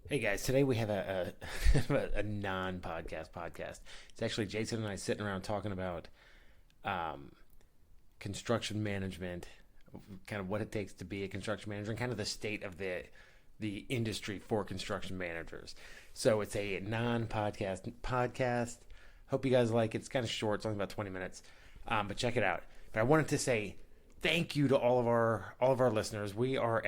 Hey guys, today we have a non-podcast podcast. It's actually Jason and I sitting around talking about um, construction management, kind of what it takes to be a construction manager, and kind of the state of the industry for construction managers. So it's a non-podcast podcast. Hope you guys like it. It's kind of short. It's only about 20 minutes, but check it out. But I wanted to say thank you to all of our listeners. We are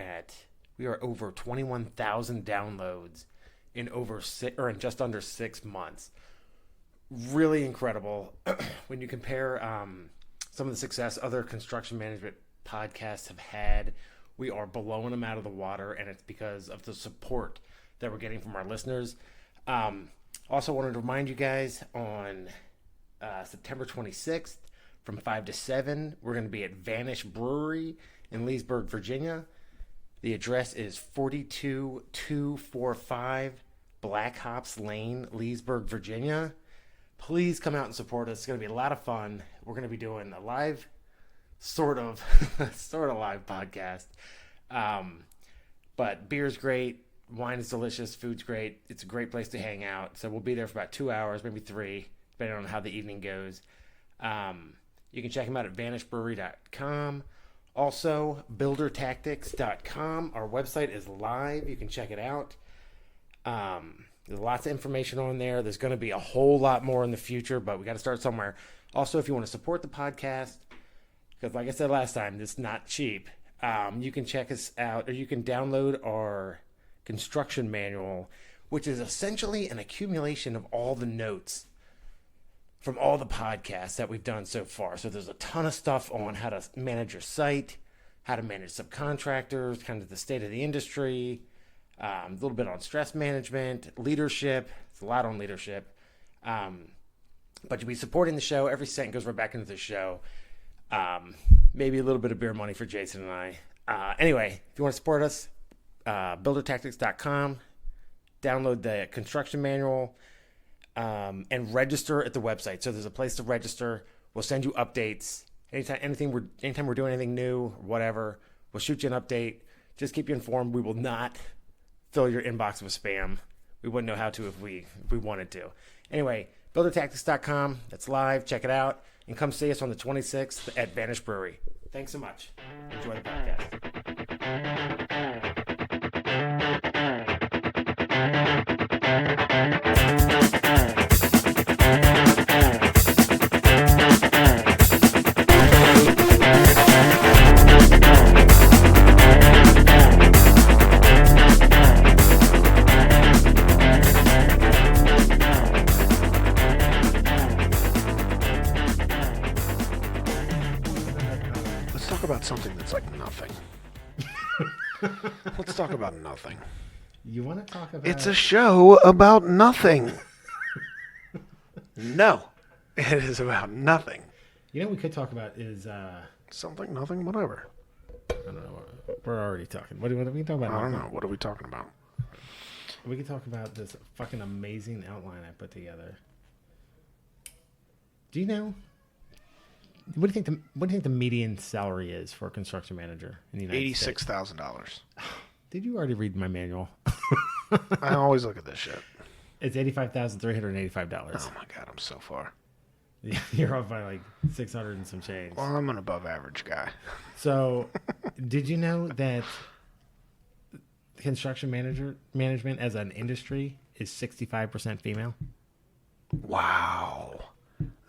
over 21,000 downloads in in just under 6 months. Really incredible. When you compare some of the success other construction management podcasts have had, we are blowing them out of the water, and it's because of the support that we're getting from our listeners. Also wanted to remind you guys on September 26th from 5 to 7, we're going to be at Vanish Brewery in Leesburg, Virginia. The address is 42245 Black Hops Lane, Leesburg, Virginia. Please come out and support us. It's going to be a lot of fun. We're going to be doing a live, sort of live podcast. But beer's great. Wine is delicious. Food's great. It's a great place to hang out. So we'll be there for about 2 hours, maybe 3, depending on how the evening goes. You can check them out at vanishbrewery.com. Also, buildertactics.com. Our website is live. You can check it out. There's lots of information on there. There's going to be a whole lot more in the future, but we got to start somewhere. Also, if you want to support the podcast, because like I said last time, it's not cheap, you can check us out, or you can download our construction manual, which is essentially an accumulation of all the notes from all the podcasts that we've done so far. So there's a ton of stuff on how to manage your site, how to manage subcontractors, kind of the state of the industry, a little bit on stress management, leadership. It's a lot on leadership. But you'll be supporting the show. Every cent goes right back into the show. Maybe a little bit of beer money for Jason and I. Anyway, if you want to support us, buildertactics.com, download the construction manual, and register at the website. So there's a place to register. We'll send you updates anytime we're doing anything new, or whatever. We'll shoot you an update. Just keep you informed. We will not fill your inbox with spam. We wouldn't know how to if we wanted to. Anyway, buildertactics.com. That's live. Check it out, and come see us on the 26th at Vanish Brewery. Thanks so much. Enjoy the podcast. Let's talk about something that's like nothing. Let's talk about nothing. You want to talk about... It's a show about nothing. No, it is about nothing. You know what we could talk about is... Something, nothing, whatever. I don't know. We're already talking. What are we talking about? I don't know. What are we talking about? We could talk about this fucking amazing outline I put together. Do you know? What do you think the median salary is for a construction manager in the United States? $86,000. Did you already read my manual? I always look at this shit. It's $85,385. Oh my god, I'm so far. You're up by like 600 and some change. Well, I'm an above average guy. So, did you know that construction management as an industry is 65% female? Wow.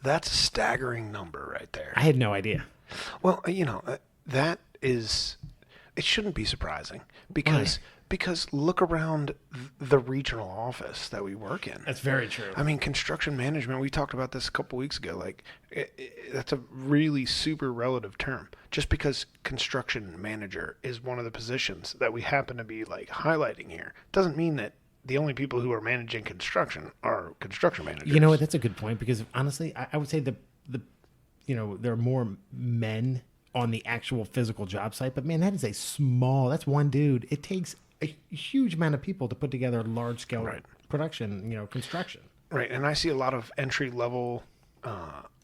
That's a staggering number right there. I had no idea. Well, that is, it shouldn't be surprising because look around the regional office that we work in. That's very true. I mean, construction management, we talked about this a couple weeks ago. Like, that's a really super relative term. Just because construction manager is one of the positions that we happen to be like highlighting here doesn't mean that the only people who are managing construction are construction managers. You know what? That's a good point, because honestly, I would say the there are more men on the actual physical job site, but man, that's one dude. It takes a huge amount of people to put together large scale production, construction. Right. And I see a lot of entry level,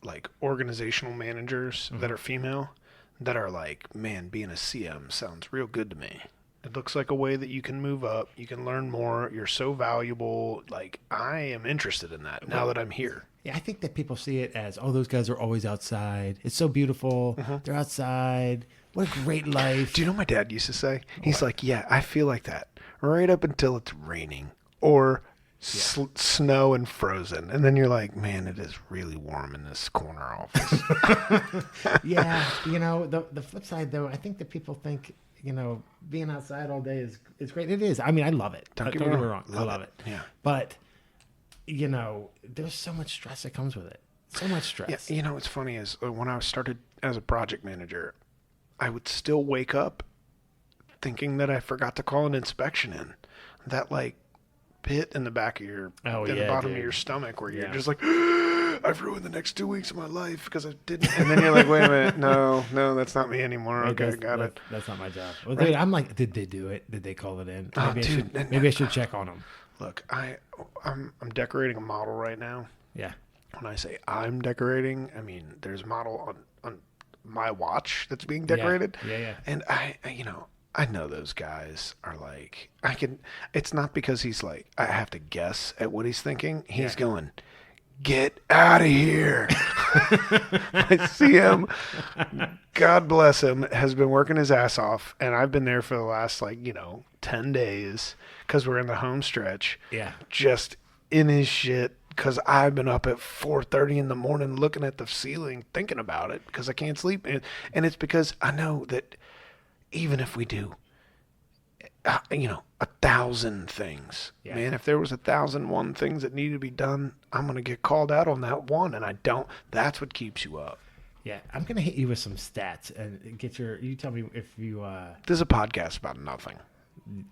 like organizational managers that are female that are like, man, being a CM sounds real good to me. It looks like a way that you can move up. You can learn more. You're so valuable. Like, I am interested in that now that I'm here. Yeah, I think that people see it as, oh, those guys are always outside. It's so beautiful. They're outside. What a great life. Do you know what my dad used to say? He's like, yeah, I feel like that right up until it's raining or snow and frozen. And then you're like, man, it is really warm in this corner office. Yeah, the flip side, though, I think that people think, being outside all day is great. It is. I mean, I love it. Don't get me me wrong. I love it. Yeah. But, there's so much stress that comes with it. So much stress. Yeah, what's funny is when I started as a project manager, I would still wake up thinking that I forgot to call an inspection in. That pit in the back of your, the bottom of your stomach where you're just like, I've ruined the next 2 weeks of my life because I didn't. And then you're like, wait a minute, no, that's not me anymore. Right, okay, got it. That's not my job. Well, dude, I'm like, did they do it? Did they call it in? Maybe I should check on them. Look, I'm decorating a model right now. Yeah. When I say I'm decorating, I mean there's a model on my watch that's being decorated. Yeah. And I know those guys are like, it's not because he's like, I have to guess at what he's thinking. He's going, get out of here. I see him. God bless him, has been working his ass off. And I've been there for the last 10 days because we're in the home stretch. Yeah. Just in his shit. Because I've been up at 4:30 in the morning looking at the ceiling, thinking about it because I can't sleep. And it's because I know that even if we do, 1,000 things, man, if there was 1,001 things that needed to be done, I'm going to get called out on that one. And I don't. That's what keeps you up. Yeah. I'm going to hit you with some stats and you tell me if you. This is a podcast about nothing.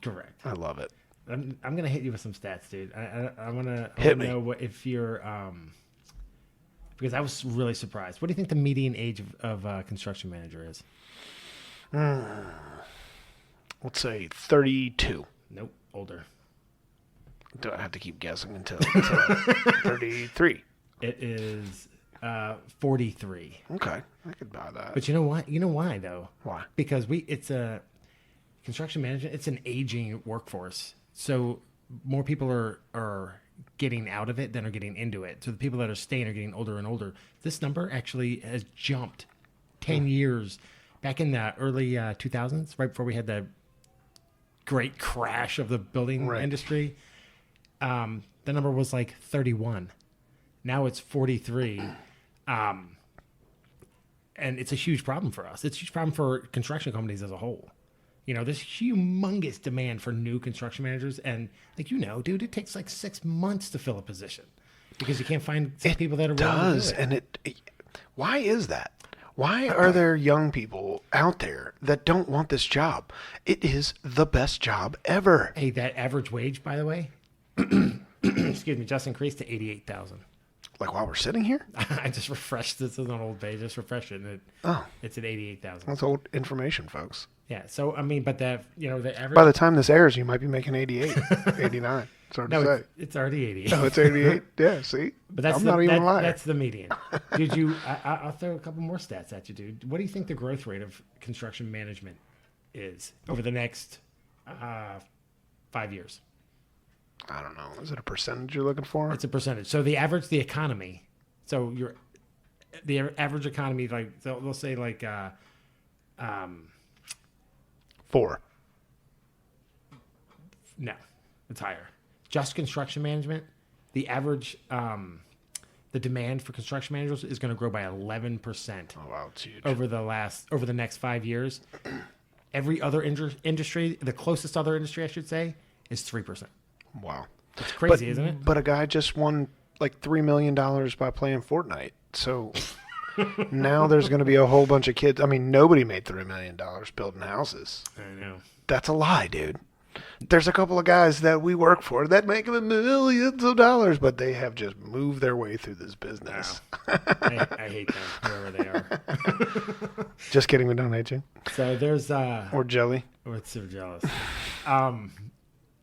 Correct. I love it. I'm gonna hit you with some stats, dude. I wanna know if you're because I was really surprised. What do you think the median age of construction manager is? Let's say 32. Nope, older. Do I have to keep guessing until 33? It is 43. Okay, I could buy that. But you know what? You know why though? Why? Because it's a construction management. It's an aging workforce. So more people are getting out of it than are getting into it. So the people that are staying are getting older and older. This number actually has jumped 10 years back in the early 2000s, right before we had the great crash of the building industry. The number was 31. Now it's 43. And it's a huge problem for us. It's a huge problem for construction companies as a whole. There's humongous demand for new construction managers. And dude, it takes 6 months to fill a position because you can't find people that are willing to do it. And why is that? Why are there young people out there that don't want this job? It is the best job ever. Hey, that average wage, by the way, excuse me, just increased to $88,000. While we're sitting here? I just refreshed this on an old page. Just refreshed it. And it's at $88,000. That's old information, folks. Yeah. So, I mean, but the average. By the time this airs, you might be making 88, 89. It's hard to say. It's already 88. No, it's 88. Yeah, see? But I'm not even lying. That's the median. I'll throw a couple more stats at you, dude. What do you think the growth rate of construction management is over the next 5 years? I don't know. Is it a percentage you're looking for? It's a percentage. So the economy. So the average economy, they'll say 4. No, it's higher. Just construction management, the average, the demand for construction managers is going to grow by 11%. Oh wow, it's huge. Over the next 5 years. Every other industry, the closest other industry, I should say, is 3%. Wow. It's crazy, isn't it? But a guy just won $3 million by playing Fortnite. So now there's going to be a whole bunch of kids. I mean, nobody made $3 million building houses. I know. That's a lie, dude. There's a couple of guys that we work for that make millions of dollars, but they have just moved their way through this business. Wow. I hate them, whoever they are. Just kidding, we don't hate you. So there's... or jelly. Or it's so jealous.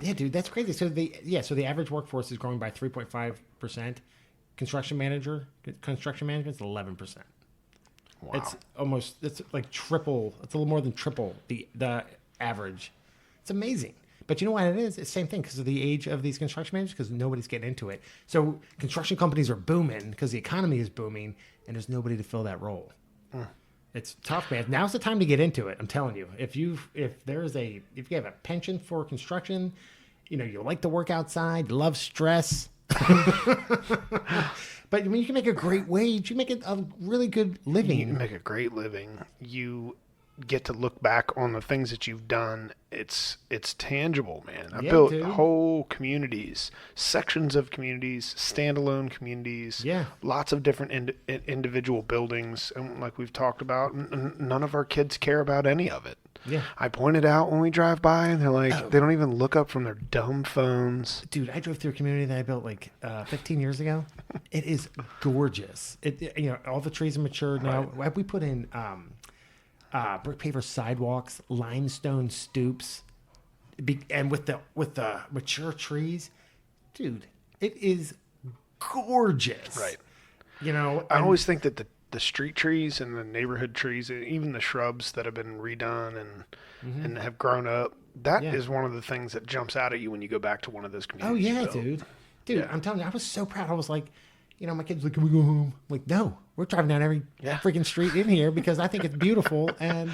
Yeah, dude, that's crazy. So the average workforce is growing by 3.5%. Construction management is 11%. Wow. It's triple. It's a little more than triple the average. It's amazing. But you know what it is? It's the same thing because of the age of these construction managers, because nobody's getting into it. So construction companies are booming because the economy is booming, and there's nobody to fill that role. It's tough, man. Now's the time to get into it. I'm telling you. If you have a penchant for construction, you like to work outside, you love stress. But you can make a great wage. You make it a really good living. You make a great living. You get to look back on the things that you've done. It's tangible, man. I built whole communities, sections of communities, standalone communities. Yeah, lots of different individual buildings, and like we've talked about, none of our kids care about any of it. Yeah, I pointed out when we drive by, and they're like, they don't even look up from their dumb phones. Dude, I drove through a community that I built 15 years ago. It is gorgeous. All the trees are matured now. Right. We put in brick paver sidewalks, limestone stoops, and with the mature trees, dude, it is gorgeous. Right. I always think that the street trees and the neighborhood trees, even the shrubs that have been redone and have grown up, that is one of the things that jumps out at you when you go back to one of those communities. Oh yeah, dude. Yeah. I'm telling you, I was so proud. I was like, my kids were like, can we go home? I'm like, no, we're driving down every freaking street in here because I think it's beautiful. And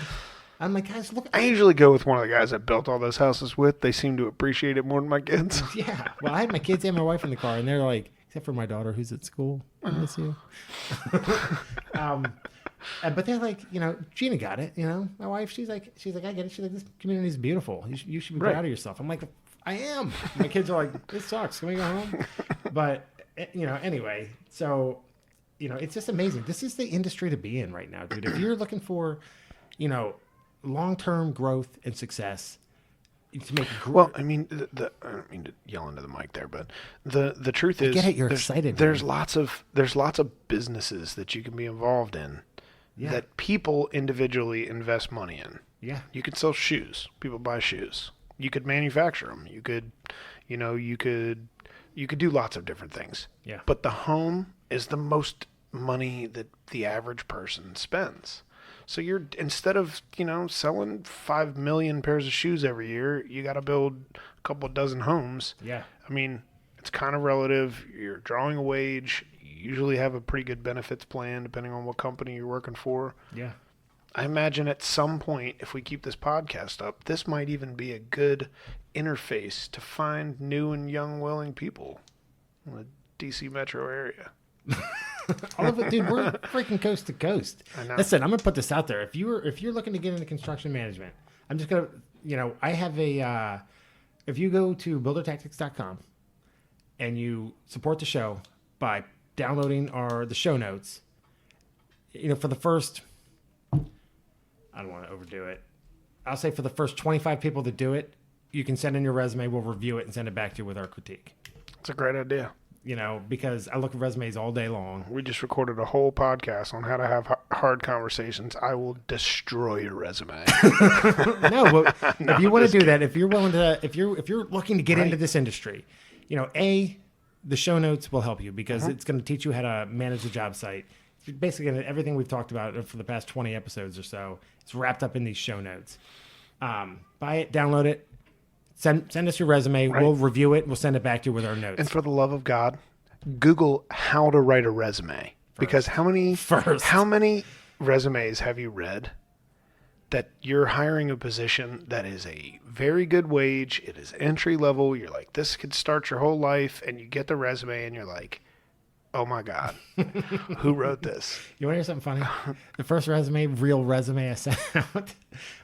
I'm like, guys, look. I usually go with one of the guys that built all those houses with. They seem to appreciate it more than my kids. Yeah. Well, I had my kids and my wife in the car, and they're like, except for my daughter who's at school. I miss you. But they're like, Gina got it. My wife, she's like, I get it. She's like, this community is beautiful. You should be proud of yourself. I'm like, I am. My kids are like, this sucks. Can we go home? But anyway, so, it's just amazing. This is the industry to be in right now, dude. If you're looking for, long-term growth and success, to make well, I mean, I don't mean to yell into the mic there, but the truth is, get it, you're excited. There's lots of businesses that you can be involved in that people individually invest money in. Yeah, you could sell shoes. People buy shoes. You could manufacture them. You could, you could do lots of different things. Yeah. But the home is the most money that the average person spends. So instead of, selling 5 million pairs of shoes every year, you got to build a couple dozen homes. Yeah. I mean, it's kind of relative. You're drawing a wage. You usually have a pretty good benefits plan depending on what company you're working for. Yeah. I imagine at some point, if we keep this podcast up, this might even be a good interface to find new and young, willing people in the DC metro area. All of it, dude. We're freaking coast to coast. I know. Listen, I'm gonna put this out there. If you're looking to get into construction management, I'm just gonna, I have a. If you go to buildertactics.com and you support the show by downloading the show notes, for the first, I don't want to overdo it. I'll say for the first 25 people that do it, you can send in your resume. We'll review it and send it back to you with our critique. It's a great idea. Because I look at resumes all day long. We just recorded a whole podcast on how to have hard conversations. I will destroy your resume. No, but if you want to do that, if you're willing to, if you're looking to get into this industry, the show notes will help you because it's going to teach you how to manage a job site. Basically, everything we've talked about for the past 20 episodes or so, it's wrapped up in these show notes. Buy it, download it. Send us your resume. Right. We'll review it. We'll send it back to you with our notes. And for the love of God, Google how to write a resume. Because how many resumes have you read that you're hiring a position that is a very good wage, it is entry level, you're like, this could start your whole life, and you get the resume and you're like, oh my God, who wrote this? You want to hear something funny? The first real resume I sent out,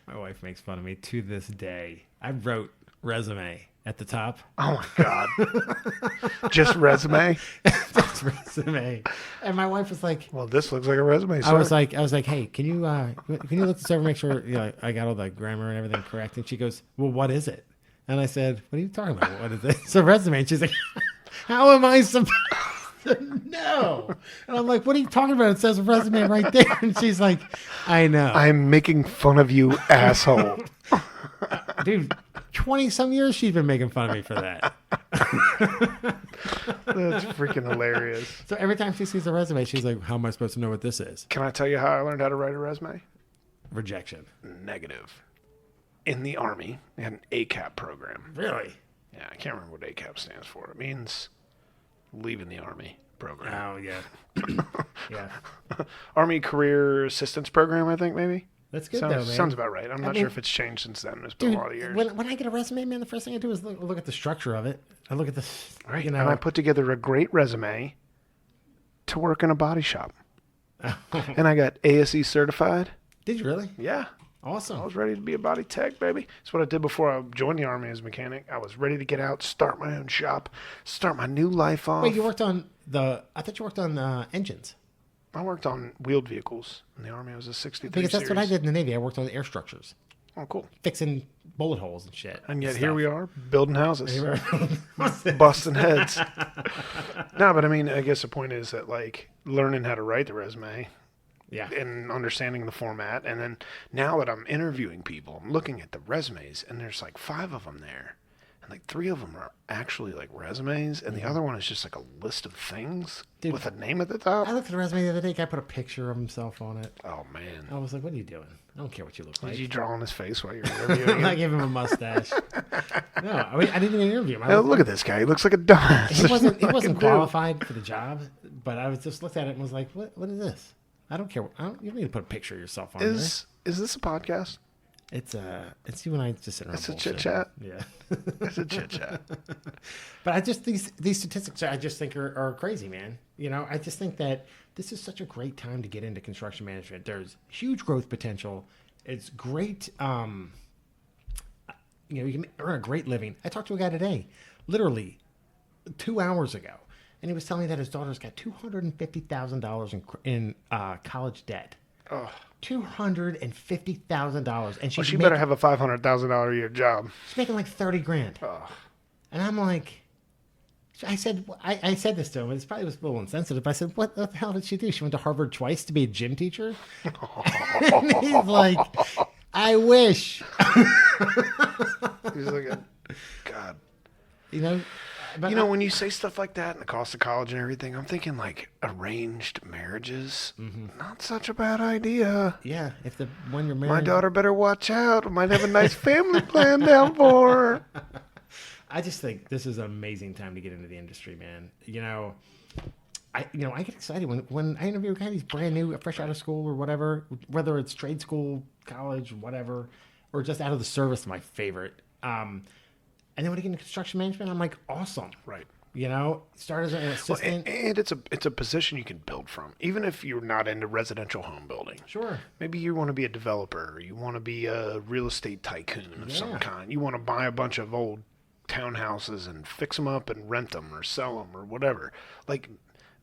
my wife makes fun of me to this day. I wrote resume at the top. Oh my God. Just resume? Just resume. And my wife was like, well, this looks like a resume, sir. I was like, hey, can you look this over, make sure I got all the grammar and everything correct? And she goes, well, what is it? And I said, what are you talking about? What is it? It's a resume. And she's like, how am I supposed to know? And I'm like, what are you talking about? It says resume right there. And she's like, I know. I'm making fun of you, asshole. Dude, 20-some years she's been making fun of me for that. That's freaking hilarious. So every time she sees a resume, she's like, how am I supposed to know what this is? Can I tell you how I learned how to write a resume? Rejection. Negative. in the Army. They had an ACAP program. Really? Yeah, I can't remember what ACAP stands for. It means leaving the Army program. Oh, yeah. Yeah. Army Career Assistance Program, I think, maybe. That's good, sounds, though, man. Sounds about right. I'm not sure if it's changed since then. It's been Dude, a lot of years. when I get a resume, man, the first thing I do is look at the structure of it. I look at the, Right. you know. And I put together a great resume to work in a body shop. And I got ASE certified. Did you really? Yeah. Awesome. I was ready to be a body tech, baby. That's what I did before I joined the Army as a mechanic. I was ready to get out, start my own shop, start my new life off. Wait, you worked on I thought you worked on engines. I worked on wheeled vehicles in the Army. I was a 63 Because that's series. what I did in the Navy. I worked on the air structures, Oh, cool. fixing bullet holes and shit. And yet here we are, building houses, are. busting heads. No, but I mean, I guess the point is that, like, learning how to write the resume Yeah. and understanding the format. And then now that I'm interviewing people, I'm looking at the resumes, and there's like 5 of them there. And like 3 of them are actually like resumes, and the other one is just like a list of things Dude, with a name at the top. I looked at the resume the other day. Guy put a picture of himself on it. Oh, man. I was like, "What are you doing? I don't care what you look like." Did you draw on his face while you were interviewing I him? gave him a mustache. No, I mean I didn't even interview him. Oh, look at this guy. He looks like a dumbass. He wasn't Fucking dude. qualified for the job, but I was just looked at it and was like, "What is this? I don't care. You don't need to put a picture of yourself on Is this a podcast? there. It's you and I just sitting around. It's a bullshitting. chit-chat? Yeah. It's a chit chat. But I just these statistics I just think are crazy, man. You know, I just think that this is such a great time to get into construction management. There's huge growth potential. It's great. You can earn a great living. I talked to a guy today, literally 2 hours ago, and he was telling me that his daughter's got $250,000 in college debt. Oh. $250,000, and Well, she better have a $500,000 a year job. she's making like 30 grand. Oh. And I'm like, I said this to him. It probably was a little insensitive. I said, what the hell did she do? She went to Harvard twice to be a gym teacher? And he's like, I wish. He's like, God. You know? But You know, when you say stuff like that and the cost of college and everything, I'm thinking like arranged marriages. Not such a bad idea. yeah, when you're married. My daughter better watch out. We might have a nice family plan down for her. I just think this is an amazing time to get into the industry, man. I get excited when I interview a guy who's brand new, fresh out of school or whatever, whether it's trade school, college, whatever, or just out of the service, my favorite. And then when I get into construction management, I'm like, awesome. Right. Start as an assistant. And it's a position you can build from, even if you're not into residential home building. Sure. Maybe you want to be a developer, or you want to be a real estate tycoon of some Yeah. kind. You want to buy a bunch of old townhouses and fix them up and rent them or sell them or whatever. Like,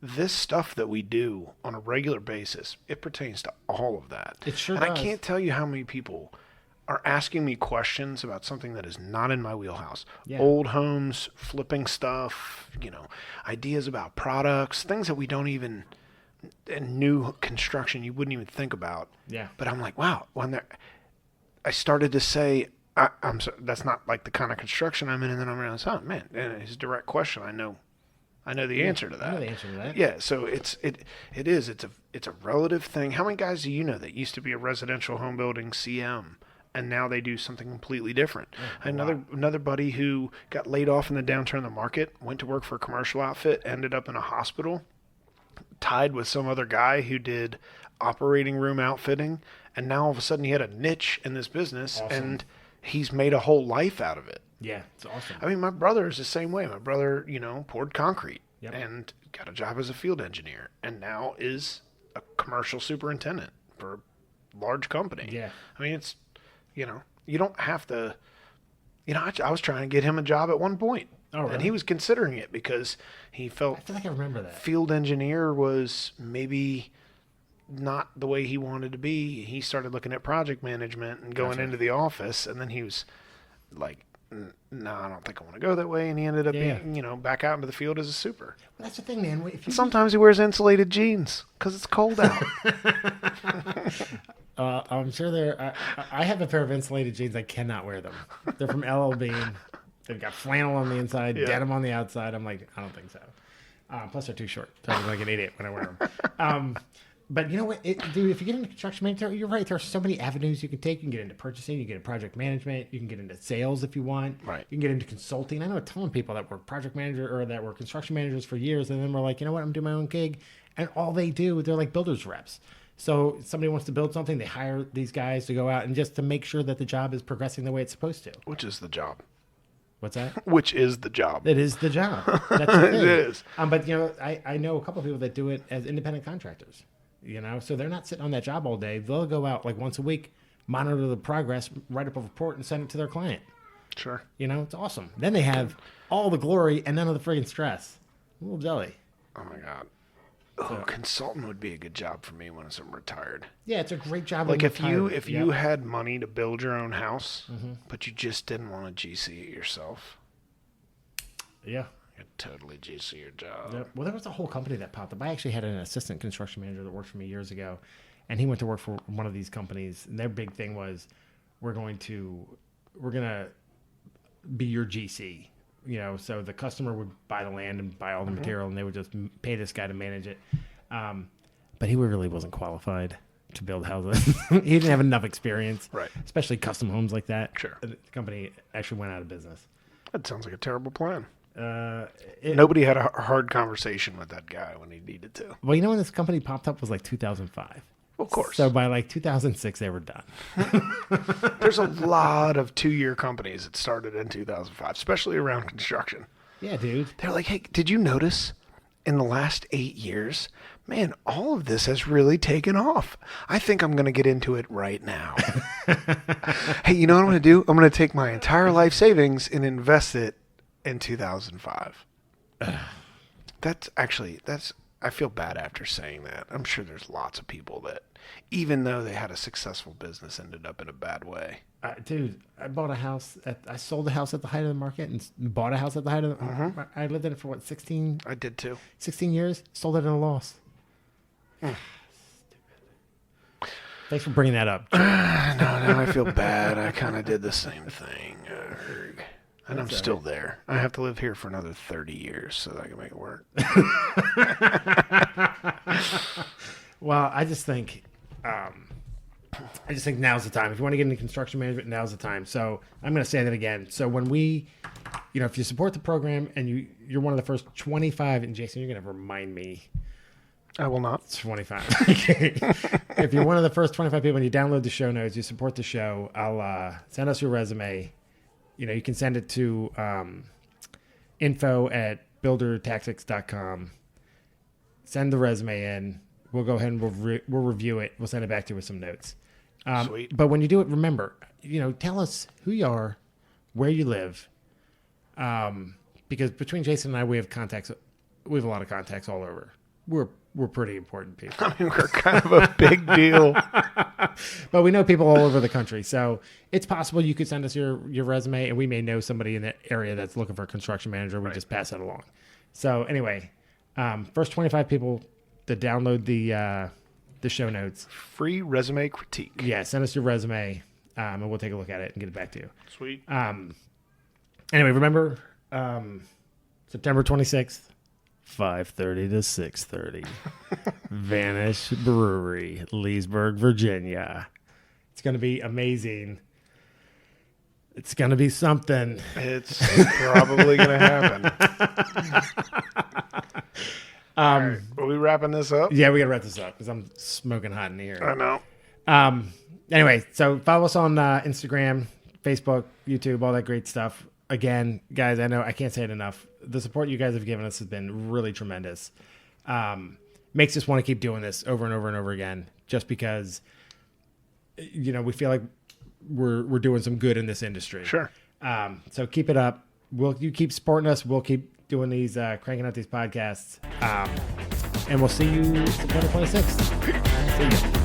this stuff that we do on a regular basis, it pertains to all of that. It sure and does. I can't tell you how many people are asking me questions about something that is not in my wheelhouse. Yeah. Old homes, flipping stuff, ideas about products, things that we don't even, in new construction, you wouldn't even think about. Yeah. But I'm like, wow, I started to say, I'm so, that's not like the kind of construction I'm in, and then I'm realizing, oh man, and his direct question, I know the answer to that. I know the answer to that. Yeah, so it's a relative thing. How many guys do you know that used to be a residential home building CM, and now they do something completely different? Another buddy who got laid off in the downturn of the market, went to work for a commercial outfit, ended up in a hospital, tied with some other guy who did operating room outfitting, and now all of a sudden he had a niche in this business, and he's made a whole life out of it. Yeah, it's awesome. I mean, my brother is the same way. My brother, poured concrete Yep. and got a job as a field engineer, and now is a commercial superintendent for a large company. Yeah. I mean, it's, you don't have to, I was trying to get him a job at one point. Oh, really? And he was considering it because he felt I feel like I remember that. field engineer was maybe not the way he wanted to be. He started looking at project management and going Gotcha. into the office, and then he was like, no, I don't think I want to go that way. And he ended up being, back out into the field as a super. Well, that's the thing, man. If you And sometimes he wears insulated jeans because it's cold out. I'm sure I have a pair of insulated jeans. I cannot wear them. They're from LL Bean. They've got flannel on the inside, denim on the outside. I'm like, I don't think so. Plus, they're too short. So I look like an idiot when I wear them. But you know what, dude? If you get into construction management, you're right. There are so many avenues you can take. You can get into purchasing. You can get into project management. You can get into sales if you want. Right. You can get into consulting. I know a ton of people that were project manager or that were construction managers for years, and then were like, you know what, I'm doing my own gig, and all they do, they're like builders reps. So somebody wants to build something, they hire these guys to go out and just to make sure that the job is progressing the way it's supposed to. Which is the job. What's that? Which is the job. It is the job. That's the thing. It is. But you know, I know a couple of people that do it as independent contractors. You know, so they're not sitting on that job all day. They'll go out like once a week, monitor the progress, write up a report, and send it to their client. Sure. You know, it's awesome. Then they have all the glory and none of the friggin' stress. I'm a little jelly. Oh my God. Oh, consultant would be a good job for me once I'm retired. Yeah, it's a great job. Like if you had money to build your own house, but you just didn't want to GC it yourself. Yeah. You'd totally GC your job. Yep. Well, there was a whole company that popped up. I actually had an assistant construction manager that worked for me years ago, and he went to work for one of these companies. And their big thing was, we're gonna be your GC. You know, so the customer would buy the land and buy all the material, and they would just pay this guy to manage it. But he really wasn't qualified to build houses. He didn't have enough experience, Right. especially custom homes like that. Sure. The company actually went out of business. That sounds like a terrible plan. It- Nobody had a hard conversation with that guy when he needed to. Well, you know when this company popped up was like 2005. Of course. So by like 2006, they were done. There's a lot of 2-year companies that started in 2005, especially around construction. Yeah, dude. They're like, hey, did you notice in the last 8 years, man, all of this has really taken off. I think I'm going to get into it right now. Hey, you know what I'm going to do? I'm going to take my entire life savings and invest it in 2005. I feel bad after saying that. I'm sure there's lots of people that, even though they had a successful business, ended up in a bad way. Dude, I sold a house at the height of the market and bought a house at the height of the I lived in it for 16 I did too. years, sold it at a loss. Stupid. Thanks for bringing that up. Now I feel bad. I kind of did the same thing. And I'm still there. I have to live here for another 30 years so that I can make it work. Well, I just think now's the time. If you want to get into construction management, now's the time. So I'm going to say that again. So when if you support the program and you're one of the first 25, and Jason, you're going to remind me. I will not. 25. If you're one of the first 25 people and you download the show notes, you support the show, I'll send us your resume. You know, you can send it to info@buildertactics.com. Send the resume in. We'll go ahead and we'll review it. We'll send it back to you with some notes. Sweet. But when you do it, remember, tell us who you are, where you live. Because between Jason and I, we have contacts. We have a lot of contacts all over. We're pretty important people. I mean, we're kind of a big deal. But we know people all over the country. So it's possible you could send us your resume, and we may know somebody in that area that's looking for a construction manager. We just pass that along. So anyway, first 25 people to download the show notes. Free resume critique. Yeah, send us your resume, and we'll take a look at it and get it back to you. Sweet. Anyway, remember, September 26th. 5:30 to 6:30. Vanish Brewery, Leesburg, Virginia. It's going to be amazing. It's going to be something. It's probably going to happen. All right, are we wrapping this up? Yeah, we got to wrap this up because I'm smoking hot in here. I know. Anyway, so follow us on Instagram, Facebook, YouTube, all that great stuff. Again, guys, I know I can't say it enough. The support you guys have given us has been really tremendous. Makes us want to keep doing this over and over and over again, just because, we feel like we're doing some good in this industry. Sure. So keep it up. You keep supporting us. We'll keep doing these, cranking out these podcasts. And we'll see you September 26th. See you.